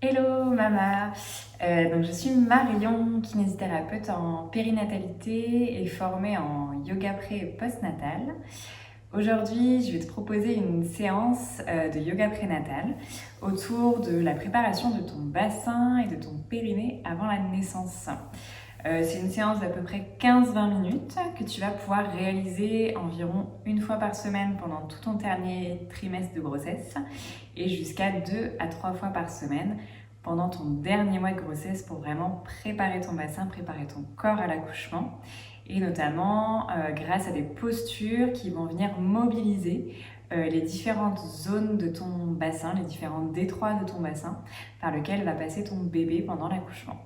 Hello Mama. Donc je suis Marion, kinésithérapeute en périnatalité et formée en yoga pré et postnatal. Aujourd'hui, je vais te proposer une séance de yoga prénatal autour de la préparation de ton bassin et de ton périnée avant la naissance. C'est une séance d'à peu près 15-20 minutes que tu vas pouvoir réaliser environ une fois par semaine pendant tout ton dernier trimestre de grossesse et jusqu'à 2 à 3 fois par semaine pendant ton dernier mois de grossesse pour vraiment préparer ton bassin, préparer ton corps à l'accouchement et notamment grâce à des postures qui vont venir mobiliser les différentes zones de ton bassin, les différents détroits de ton bassin par lequel va passer ton bébé pendant l'accouchement.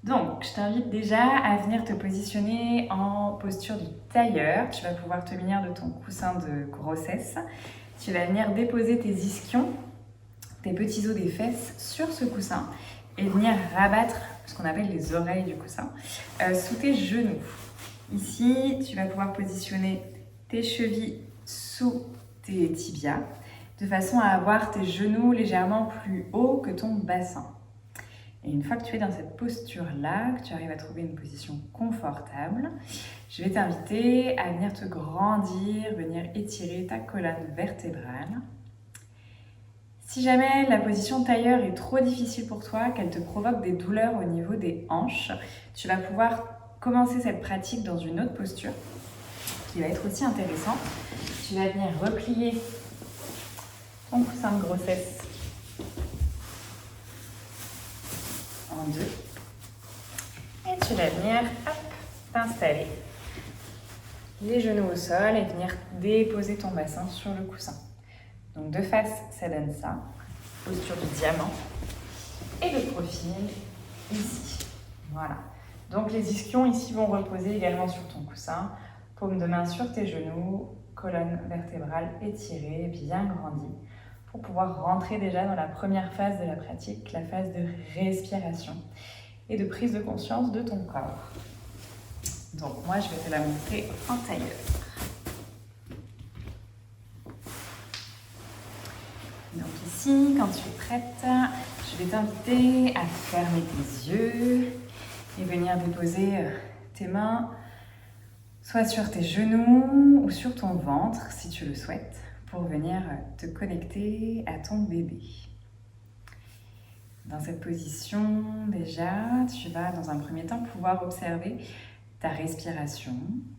Donc, je t'invite déjà à venir te positionner en posture du tailleur. Tu vas pouvoir te munir de ton coussin de grossesse. Tu vas venir déposer tes ischions, tes petits os des fesses sur ce coussin et venir rabattre ce qu'on appelle les oreilles du coussin sous tes genoux. Ici, tu vas pouvoir positionner tes chevilles sous tes tibias de façon à avoir tes genoux légèrement plus hauts que ton bassin. Et une fois que tu es dans cette posture-là, que tu arrives à trouver une position confortable, je vais t'inviter à venir te grandir, venir étirer ta colonne vertébrale. Si jamais la position tailleur est trop difficile pour toi, qu'elle te provoque des douleurs au niveau des hanches, tu vas pouvoir commencer cette pratique dans une autre posture qui va être aussi intéressante. Tu vas venir replier ton coussin de grossesse en deux. Et tu vas venir t'installer les genoux au sol et venir déposer ton bassin sur le coussin. Donc de face, ça donne ça, posture du diamant. Et de profil, ici. Voilà. Donc les ischions ici vont reposer également sur ton coussin, paume de main sur tes genoux, colonne vertébrale étirée, bien grandie, pour pouvoir rentrer déjà dans la première phase de la pratique, la phase de respiration et de prise de conscience de ton corps. Donc moi, je vais te la montrer en tailleur. Donc ici, quand tu es prête, je vais t'inviter à fermer tes yeux et venir déposer tes mains soit sur tes genoux ou sur ton ventre si tu le souhaites pour venir te connecter à ton bébé. Dans cette position, déjà, tu vas dans un premier temps pouvoir observer ta respiration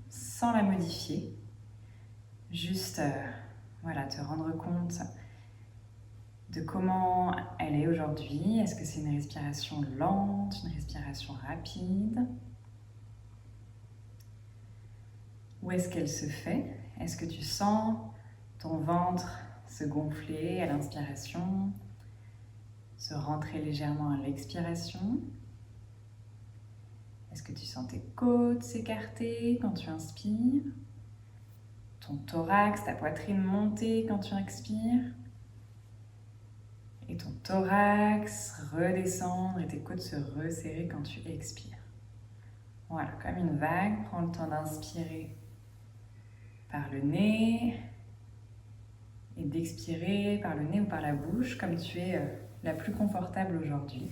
sans la modifier. Juste voilà, te rendre compte de comment elle est aujourd'hui. Est-ce que c'est une respiration lente, une respiration rapide? Où est-ce qu'elle se fait? Est-ce que tu sens ton ventre se gonfler à l'inspiration, se rentrer légèrement à l'expiration? Est-ce que tu sens tes côtes s'écarter quand tu inspires? Ton thorax, ta poitrine monter quand tu expires? Et ton thorax redescendre et tes côtes se resserrer quand tu expires. Voilà, comme une vague, prends le temps d'inspirer par le nez et d'expirer par le nez ou par la bouche comme tu es la plus confortable aujourd'hui.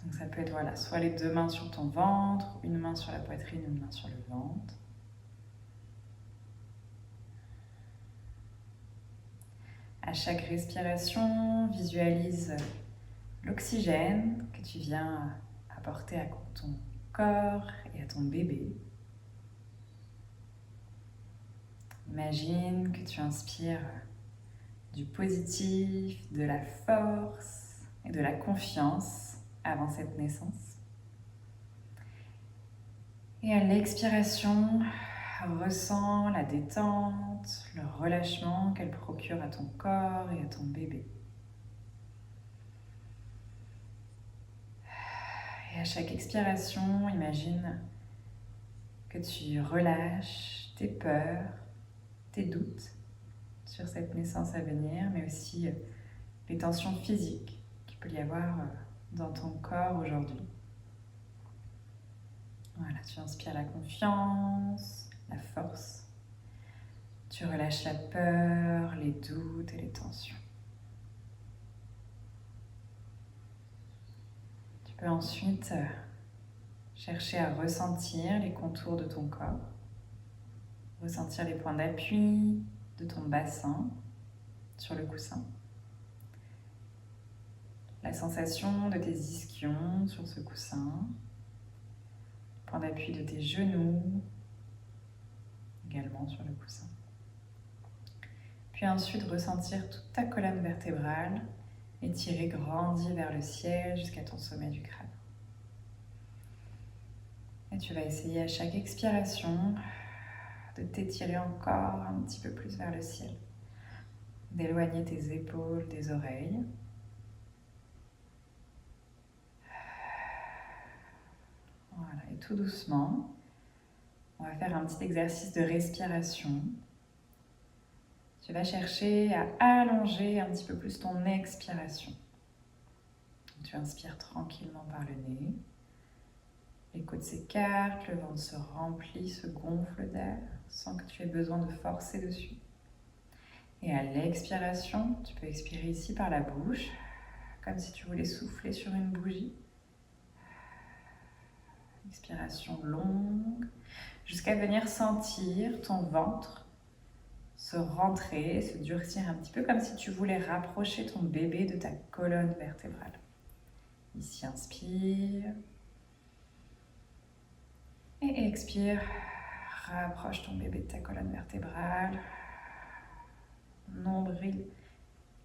Donc ça peut être voilà, soit les deux mains sur ton ventre, une main sur la poitrine, une main sur le ventre. À chaque respiration, visualise l'oxygène que tu viens apporter à ton corps et à ton bébé. Imagine que tu inspires du positif, de la force et de la confiance avant cette naissance. Et à l'expiration, ressens la détente, le relâchement qu'elle procure à ton corps et à ton bébé. Et à chaque expiration, imagine que tu relâches tes peurs, tes doutes sur cette naissance à venir, mais aussi les tensions physiques qu'il peut y avoir dans ton corps aujourd'hui. Voilà, tu inspires la confiance, la force. Tu relâches la peur, les doutes et les tensions. peux ensuite chercher à ressentir les contours de ton corps, ressentir les points d'appui de ton bassin sur le coussin, la sensation de tes ischions sur ce coussin, point d'appui de tes genoux également sur le coussin. Puis ensuite ressentir toute ta colonne vertébrale étirée, grandie vers le ciel jusqu'à ton sommet du crâne. Et tu vas essayer à chaque expiration de t'étirer encore un petit peu plus vers le ciel, d'éloigner tes épaules des oreilles. Voilà, et tout doucement, on va faire un petit exercice de respiration. Tu vas chercher à allonger un petit peu plus ton expiration. Tu inspires tranquillement par le nez. Les côtes s'écartent, le ventre se remplit, se gonfle d'air, sans que tu aies besoin de forcer dessus. Et à l'expiration, tu peux expirer ici par la bouche, comme si tu voulais souffler sur une bougie. Expiration longue, jusqu'à venir sentir ton ventre se rentrer, se durcir un petit peu, comme si tu voulais rapprocher ton bébé de ta colonne vertébrale. Ici, inspire. Et expire. Rapproche ton bébé de ta colonne vertébrale. Nombril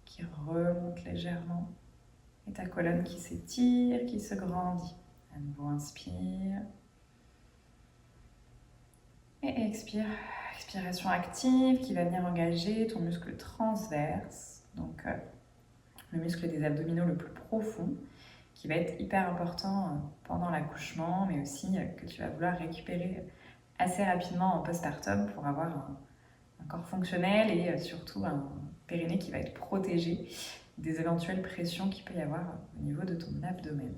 qui remonte légèrement. Et ta colonne qui s'étire, qui se grandit. À nouveau, inspire. Et expire. Expiration active qui va venir engager ton muscle transverse, donc le muscle des abdominaux le plus profond, qui va être hyper important pendant l'accouchement, mais aussi que tu vas vouloir récupérer assez rapidement en postpartum pour avoir un corps fonctionnel et surtout un périnée qui va être protégé des éventuelles pressions qu'il peut y avoir au niveau de ton abdomen.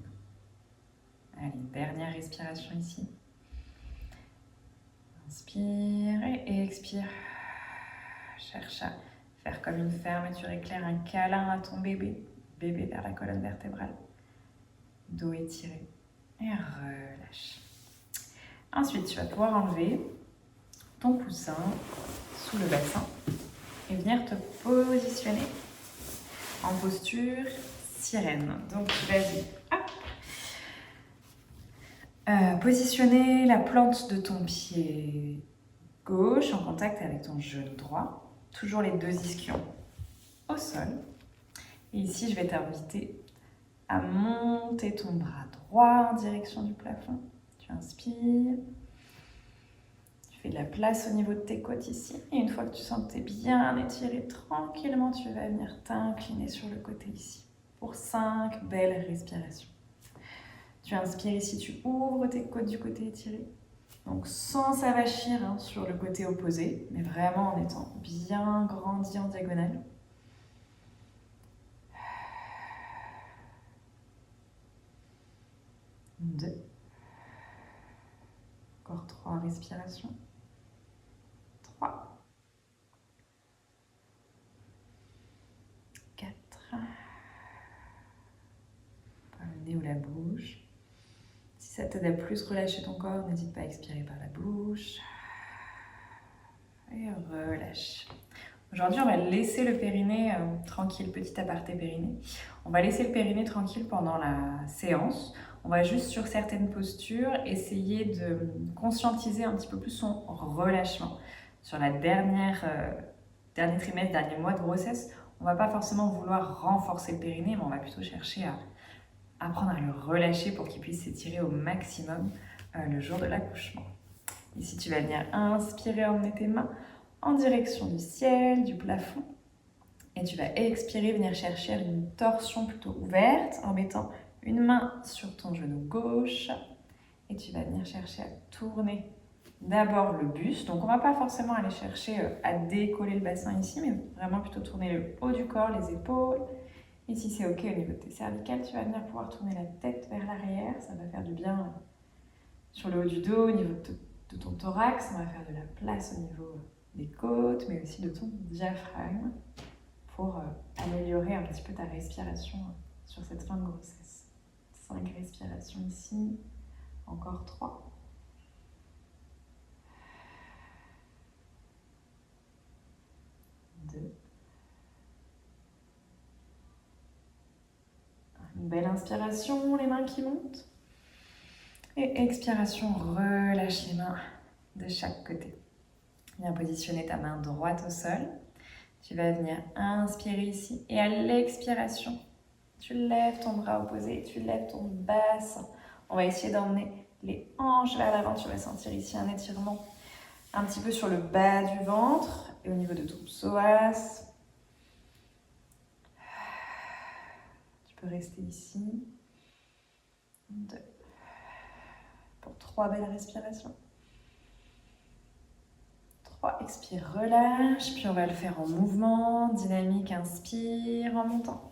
Allez, dernière respiration ici. Inspire et expire. Cherche à faire comme une fermeture éclair, un câlin à ton bébé. Bébé vers la colonne vertébrale. Dos étiré. Et relâche. Ensuite, tu vas pouvoir enlever ton coussin sous le bassin et venir te positionner en posture sirène. Donc, vas-y. Positionner la plante de ton pied gauche en contact avec ton genou droit. Toujours les deux ischions au sol. Et ici, je vais t'inviter à monter ton bras droit en direction du plafond. Tu inspires. Tu fais de la place au niveau de tes côtes ici. Et une fois que tu sens que tu es bien étiré, tranquillement, tu vas venir t'incliner sur le côté ici. Pour 5 belles respirations. Tu inspires ici, tu ouvres tes côtes du côté étiré. Donc sans s'avachir sur le côté opposé, mais vraiment en étant bien grandi en diagonale. Deux. Encore 3 respirations. 3. 4. Par le nez ou la bouche. Si ça t'aide à plus relâcher ton corps, n'hésite pas à expirer par la bouche. Et relâche. Aujourd'hui, on va laisser le périnée tranquille, petit aparté périnée. On va laisser le périnée tranquille pendant la séance. On va juste, sur certaines postures, essayer de conscientiser un petit peu plus son relâchement. Sur la dernier trimestre, dernier mois de grossesse, on ne va pas forcément vouloir renforcer le périnée, mais on va plutôt chercher à apprendre à le relâcher pour qu'il puisse s'étirer au maximum le jour de l'accouchement. Ici, tu vas venir inspirer, emmener tes mains en direction du ciel, du plafond. Et tu vas expirer, venir chercher une torsion plutôt ouverte en mettant une main sur ton genou gauche. Et tu vas venir chercher à tourner d'abord le buste. Donc, on ne va pas forcément aller chercher à décoller le bassin ici, mais vraiment plutôt tourner le haut du corps, les épaules. Et si c'est OK au niveau de tes cervicales, tu vas venir pouvoir tourner la tête vers l'arrière. Ça va faire du bien sur le haut du dos, au niveau de ton thorax. On va faire de la place au niveau des côtes, mais aussi de ton diaphragme pour améliorer un petit peu ta respiration sur cette fin de grossesse. 5 respirations ici. Encore 3. 2. Une belle inspiration, les mains qui montent. Et expiration, relâche les mains de chaque côté. Viens positionner ta main droite au sol. Tu vas venir inspirer ici. Et à l'expiration, tu lèves ton bras opposé, tu lèves ton bassin. On va essayer d'emmener les hanches vers l'avant. Tu vas sentir ici un étirement un petit peu sur le bas du ventre et au niveau de ton psoas. Tu peux rester ici. 2. Pour 3 belles respirations. 3, expire, relâche. Puis on va le faire en mouvement, dynamique, inspire en montant.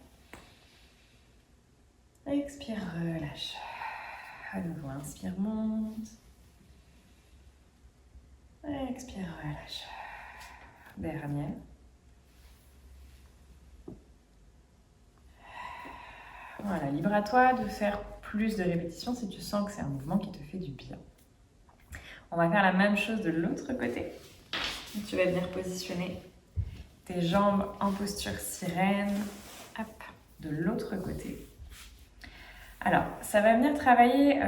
Expire, relâche. À nouveau, inspire, monte. Expire, relâche. Dernière. Voilà, libre à toi de faire plus de répétitions si tu sens que c'est un mouvement qui te fait du bien. On va faire la même chose de l'autre côté. Tu vas venir positionner tes jambes en posture sirène. Hop, de l'autre côté. Alors, ça va venir travailler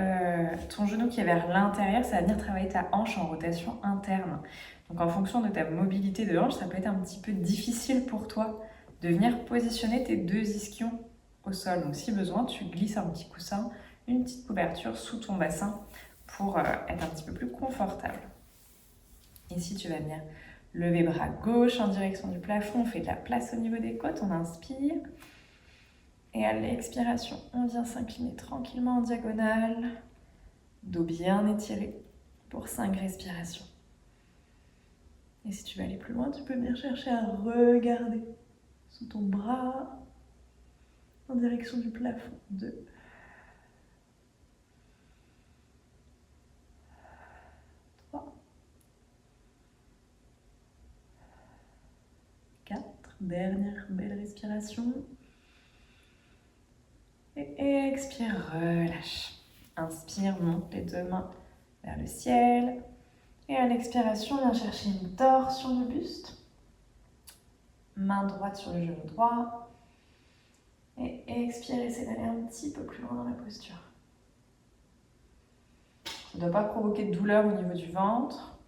ton genou qui est vers l'intérieur, ça va venir travailler ta hanche en rotation interne. Donc en fonction de ta mobilité de hanche, ça peut être un petit peu difficile pour toi de venir positionner tes 2 ischions au sol. Donc si besoin, tu glisses un petit coussin, une petite couverture sous ton bassin pour être un petit peu plus confortable. Ici, tu vas venir lever bras gauche en direction du plafond, on fait de la place au niveau des côtes, on inspire. Et à l'expiration, on vient s'incliner tranquillement en diagonale, dos bien étiré pour 5 respirations. Et si tu veux aller plus loin, tu peux venir chercher à regarder sous ton bras en direction du plafond. 2. 3. 4. Dernière belle respiration. Et expire, relâche. Inspire, monte les 2 mains vers le ciel. Et à l'expiration, viens chercher une torsion du buste. Main droite sur le genou droit. Et expire, essaie d'aller un petit peu plus loin dans la posture. Ça ne doit pas provoquer de douleur au niveau du ventre.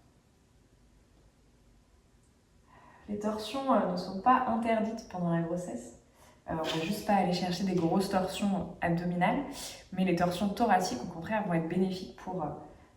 Les torsions ne sont pas interdites pendant la grossesse. On ne va juste pas aller chercher des grosses torsions abdominales, mais les torsions thoraciques, au contraire, vont être bénéfiques pour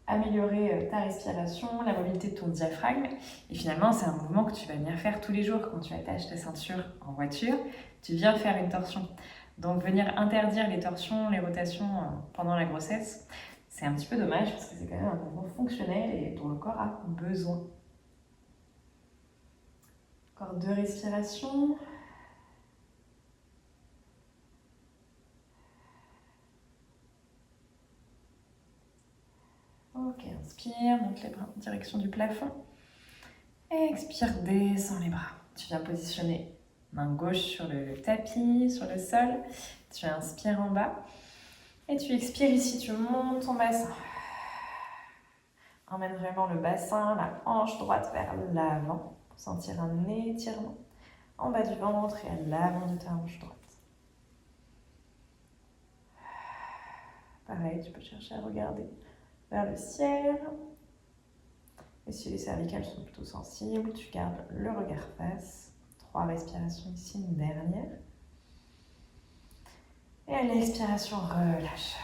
améliorer ta respiration, la mobilité de ton diaphragme. Et finalement, c'est un mouvement que tu vas venir faire tous les jours quand tu attaches ta ceinture en voiture. Tu viens faire une torsion. Donc venir interdire les torsions, les rotations pendant la grossesse, c'est un petit peu dommage parce que c'est quand même un mouvement fonctionnel et dont le corps a besoin. Encore 2 respirations. Ok, inspire, monte les bras en direction du plafond. Expire, descends les bras. Tu viens positionner main gauche sur le tapis, sur le sol. Tu inspires en bas. Et tu expires ici, tu montes ton bassin. Emmène vraiment le bassin, la hanche droite vers l'avant pour sentir un étirement en bas du ventre et à l'avant de ta hanche droite. Pareil, tu peux chercher à regarder vers le ciel. Et si les cervicales sont plutôt sensibles, tu gardes le regard face. 3 respirations ici, une dernière. Et à l'expiration, relâche.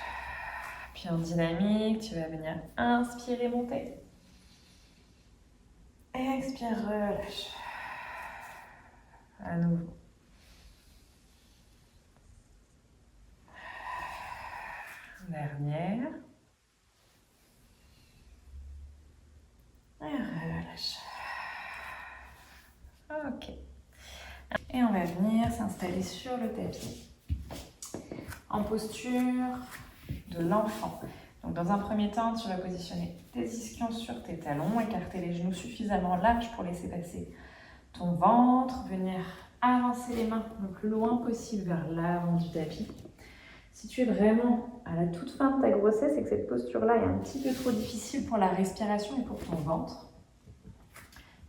Puis en dynamique, tu vas venir inspirer, monter. Expire, relâche. À nouveau. Dernière. Et relâche. Ok. Et on va venir s'installer sur le tapis en posture de l'enfant. Donc dans un premier temps, tu vas positionner tes ischions sur tes talons, écarter les genoux suffisamment larges pour laisser passer ton ventre, venir avancer les mains le plus loin possible vers l'avant du tapis. Si tu es vraiment à la toute fin de ta grossesse et que cette posture-là est un petit peu trop difficile pour la respiration et pour ton ventre,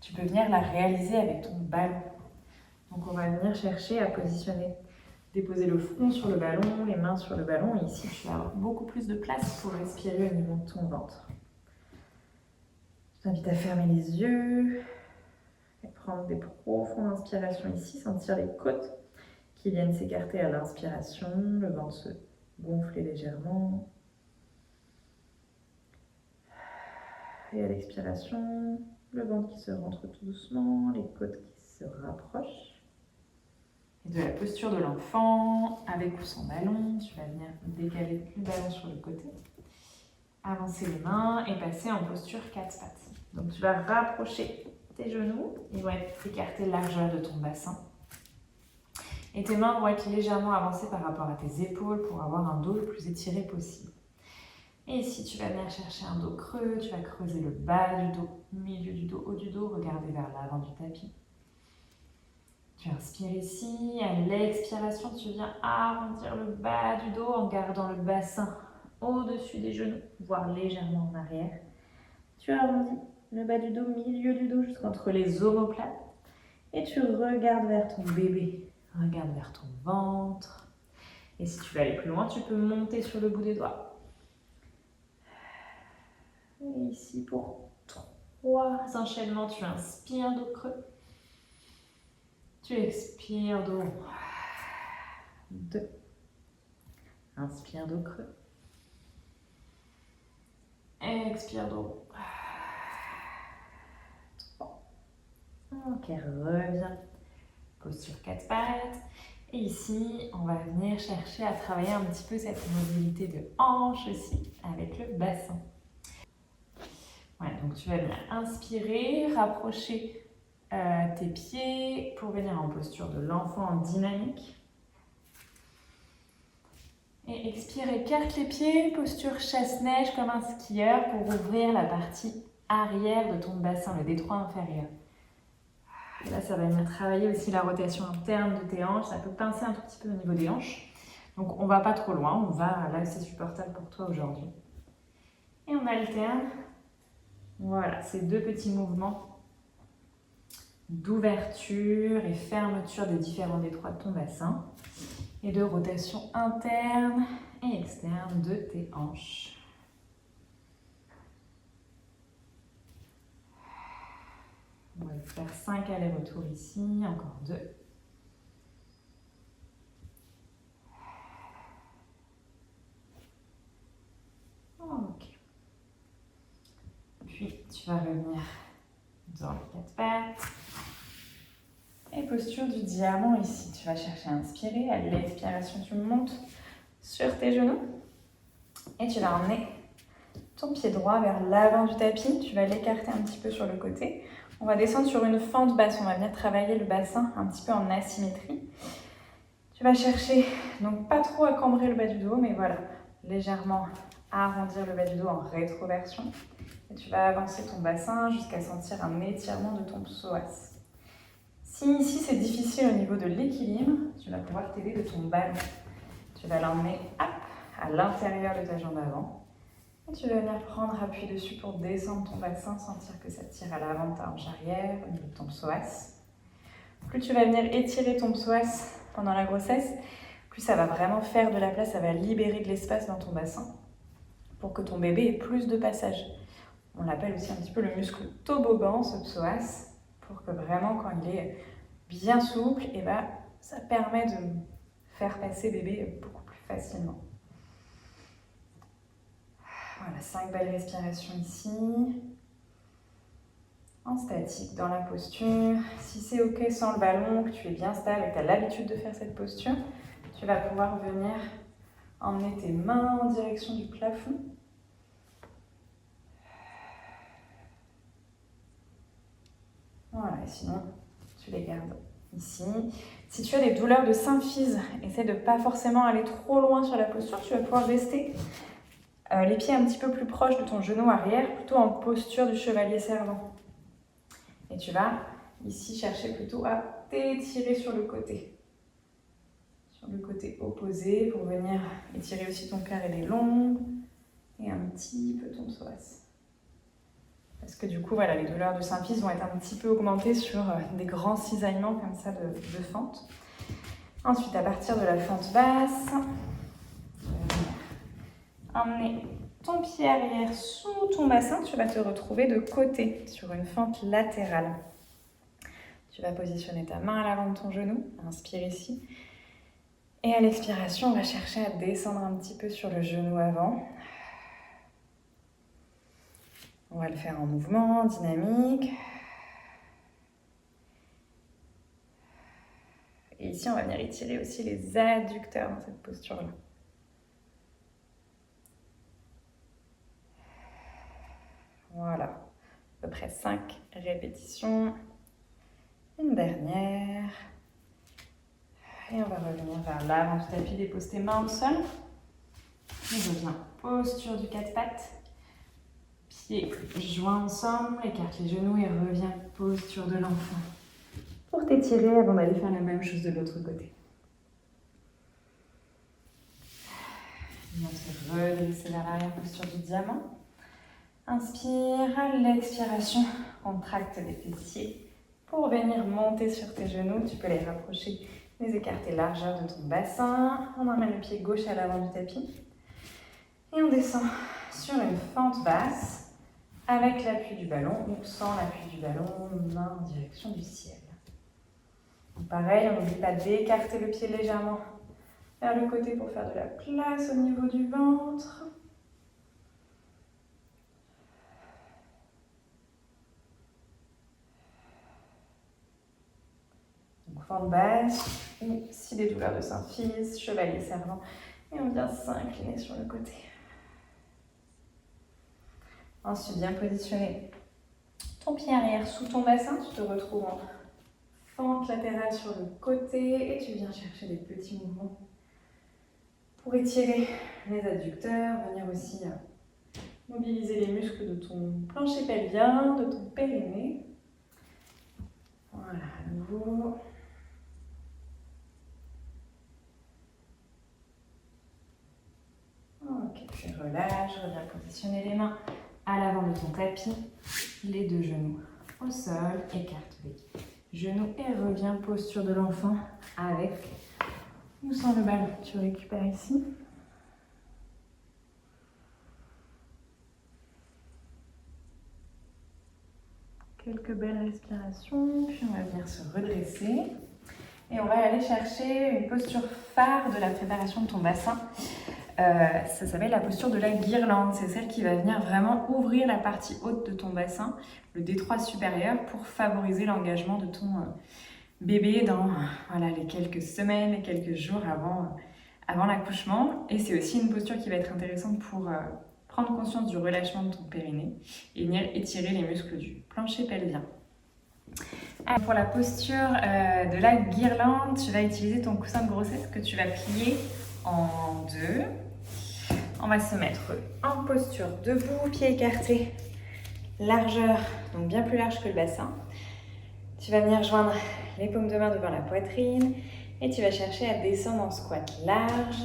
tu peux venir la réaliser avec ton ballon. Donc on va venir chercher à positionner, déposer le front sur le ballon, les mains sur le ballon. Et ici, tu vas avoir beaucoup plus de place pour respirer au niveau de ton ventre. Je t'invite à fermer les yeux et prendre des profondes inspirations ici, sentir les côtes qui viennent s'écarter à l'inspiration, le ventre se gonfler légèrement. Et à l'expiration, le ventre qui se rentre tout doucement, les côtes qui se rapprochent. Et de la posture de l'enfant, avec ou sans ballon, tu vas venir décaler le ballon sur le côté, avancer les mains et passer en posture 4 pattes. Donc tu vas rapprocher tes genoux, ils vont être écartés largeur de ton bassin. Et tes mains vont être légèrement avancées par rapport à tes épaules pour avoir un dos le plus étiré possible. Et ici, tu vas venir chercher un dos creux, tu vas creuser le bas du dos, milieu du dos, haut du dos, regarder vers l'avant du tapis. Tu inspires ici, à l'expiration, tu viens arrondir le bas du dos en gardant le bassin au-dessus des genoux, voire légèrement en arrière. Tu arrondis le bas du dos, milieu du dos, jusqu'entre les omoplates. Et tu regardes vers ton bébé, regarde vers ton ventre. Et si tu veux aller plus loin, tu peux monter sur le bout des doigts. Et ici, pour 3 enchaînements, tu inspires dos creux. Tu expires dos rond. 2. Inspire dos creux. Expire dos rond. 3. Ok, reviens. Posture 4 pattes. Et ici, on va venir chercher à travailler un petit peu cette mobilité de hanche aussi avec le bassin. Ouais, donc tu vas venir inspirer, rapprocher tes pieds pour venir en posture de l'enfant dynamique. Et expire, écarte les pieds, posture chasse-neige comme un skieur pour ouvrir la partie arrière de ton bassin, le détroit inférieur. Et là, ça va venir travailler aussi la rotation interne de tes hanches. Ça peut pincer un tout petit peu au niveau des hanches. Donc, on ne va pas trop loin. On va là où c'est supportable pour toi aujourd'hui. Et on alterne. Voilà, ces 2 petits mouvements d'ouverture et fermeture des différents détroits de ton bassin. Et de rotation interne et externe de tes hanches. On va faire 5 allers-retours ici, encore 2. Ok. Puis tu vas revenir dans les 4 pattes. Et posture du diamant ici. Tu vas chercher à inspirer. À l'expiration, tu montes sur tes genoux. Et tu vas emmener ton pied droit vers l'avant du tapis. Tu vas l'écarter un petit peu sur le côté. On va descendre sur une fente basse. On va venir travailler le bassin un petit peu en asymétrie. Tu vas chercher, donc pas trop à cambrer le bas du dos, mais voilà, légèrement arrondir le bas du dos en rétroversion. Et tu vas avancer ton bassin jusqu'à sentir un étirement de ton psoas. Si ici c'est difficile au niveau de l'équilibre, tu vas pouvoir t'aider de ton ballon. Tu vas l'emmener à l'intérieur de ta jambe avant. Et tu vas venir prendre appui dessus pour descendre ton bassin, sentir que ça tire à l'avant de ta hanche arrière, au niveau de ton psoas. Plus tu vas venir étirer ton psoas pendant la grossesse, plus ça va vraiment faire de la place, ça va libérer de l'espace dans ton bassin pour que ton bébé ait plus de passage. On l'appelle aussi un petit peu le muscle toboggan, ce psoas, pour que vraiment quand il est bien souple, et ça permet de faire passer bébé beaucoup plus facilement. Voilà, 5 belles respirations ici. En statique, dans la posture. Si c'est ok sans le ballon, que tu es bien stable et que tu as l'habitude de faire cette posture, tu vas pouvoir venir emmener tes mains en direction du plafond. Voilà, et sinon, tu les gardes ici. Si tu as des douleurs de symphyse, essaie de ne pas forcément aller trop loin sur la posture. Tu vas pouvoir rester les pieds un petit peu plus proches de ton genou arrière, plutôt en posture du chevalier servant. Et tu vas ici chercher plutôt à t'étirer sur le côté, sur le côté opposé pour venir étirer aussi ton cœur et les longs et un petit peu ton psoas. Parce que du coup, voilà, les douleurs du symphyse vont être un petit peu augmentées sur des grands cisaillements comme ça de fente. Ensuite, à partir de la fente basse, tu vas venir emmener ton pied arrière sous ton bassin. Tu vas te retrouver de côté sur une fente latérale. Tu vas positionner ta main à l'avant de ton genou, inspire ici. Et à l'expiration, on va chercher à descendre un petit peu sur le genou avant. On va le faire en mouvement, dynamique. Et ici, on va venir étirer aussi les adducteurs dans cette posture-là. Voilà, à peu près 5 répétitions. Une dernière. Et on va revenir vers l'avant du tapis, dépose tes mains au sol. On revient, posture du 4 pattes. Pieds joints ensemble, écarte les genoux et reviens, posture de l'enfant. Pour t'étirer avant d'aller faire la même chose de l'autre côté. Viens te redresser vers l'arrière, posture du diamant. Inspire, à l'expiration, contracte les fessiers pour venir monter sur tes genoux. Tu peux les rapprocher, les écarter largeur de ton bassin. On emmène le pied gauche à l'avant du tapis. Et on descend sur une fente basse avec l'appui du ballon ou sans l'appui du ballon, main en direction du ciel. Donc pareil, on n'oublie pas d'écarter le pied légèrement vers le côté pour faire de la place au niveau du ventre. Donc fente basse ou si des douleurs de symphyse, chevalier servant. Et on vient s'incliner sur le côté. Ensuite, bien positionner ton pied arrière sous ton bassin. Tu te retrouves en fente latérale sur le côté et tu viens chercher des petits mouvements pour étirer les adducteurs, venir aussi mobiliser les muscles de ton plancher pelvien, de ton périnée. Voilà, à nouveau. Ok, puis relâche, reviens positionner les mains à l'avant de ton tapis, les deux genoux au sol, écarte les genoux et reviens, posture de l'enfant avec ou sans le ballon. Tu récupères ici. Quelques belles respirations, puis on va venir se redresser. Et on va aller chercher une posture phare de la préparation de ton bassin. Ça s'appelle la posture de la guirlande. C'est celle qui va venir vraiment ouvrir la partie haute de ton bassin, le détroit supérieur, pour favoriser l'engagement de ton bébé dans voilà, les quelques semaines, les quelques jours avant l'accouchement. Et c'est aussi une posture qui va être intéressante pour prendre conscience du relâchement de ton périnée et venir étirer les muscles du plancher pelvien. Alors pour la posture de la guirlande, tu vas utiliser ton coussin de grossesse que tu vas plier en deux. On va se mettre en posture debout, pieds écartés, largeur, donc bien plus large que le bassin. Tu vas venir joindre les paumes de main devant la poitrine et tu vas chercher à descendre en squat large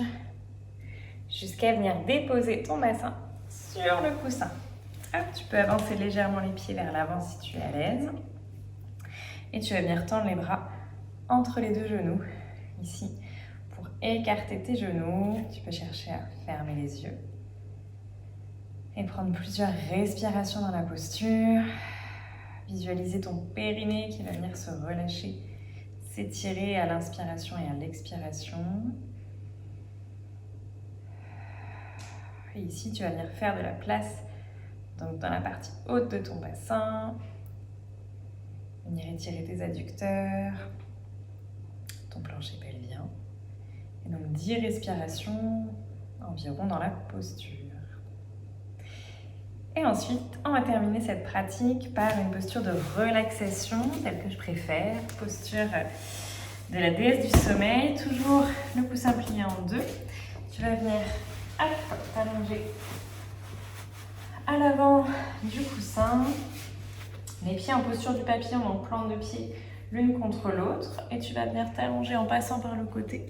jusqu'à venir déposer ton bassin sur le coussin. Hop, tu peux avancer légèrement les pieds vers l'avant si tu es à l'aise. Et tu vas venir tendre les bras entre les deux genoux, ici, pour écarter tes genoux. Tu peux chercher à fermer les yeux et prendre plusieurs respirations dans la posture. Visualiser ton périnée qui va venir se relâcher, s'étirer à l'inspiration et à l'expiration. Et ici, tu vas venir faire de la place donc dans la partie haute de ton bassin. Venir étirer tes adducteurs, ton plancher pelvien. Et donc 10 respirations environ dans la posture. Et ensuite, on va terminer cette pratique par une posture de relaxation, telle que je préfère. Posture de la déesse du sommeil, toujours le coussin plié en deux. Tu vas venir t'allonger à l'avant du coussin. Les pieds en posture du papillon, donc plante de pied l'une contre l'autre. Et tu vas venir t'allonger en passant par le côté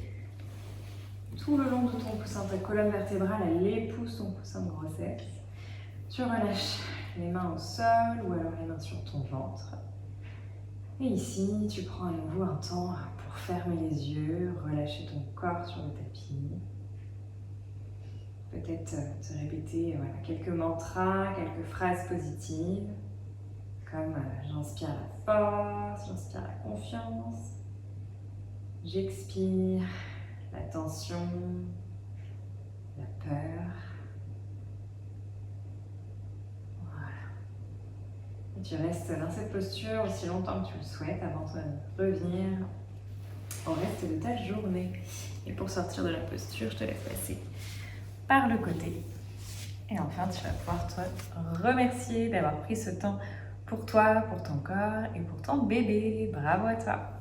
tout le long de ton coussin. Ta colonne vertébrale, elle épouse ton coussin de grossesse. Tu relâches les mains au sol ou alors les mains sur ton ventre. Et ici, tu prends à nouveau un temps pour fermer les yeux, relâcher ton corps sur le tapis. Peut-être te répéter quelques mantras, quelques phrases positives, comme j'inspire la force, j'inspire la confiance, j'expire la tension, la peur. Voilà. Et tu restes dans cette posture aussi longtemps que tu le souhaites avant de revenir au reste de ta journée. Et pour sortir de la posture, je te laisse passer par le côté. Et enfin, tu vas pouvoir te remercier d'avoir pris ce temps pour toi, pour ton corps et pour ton bébé. Bravo à toi!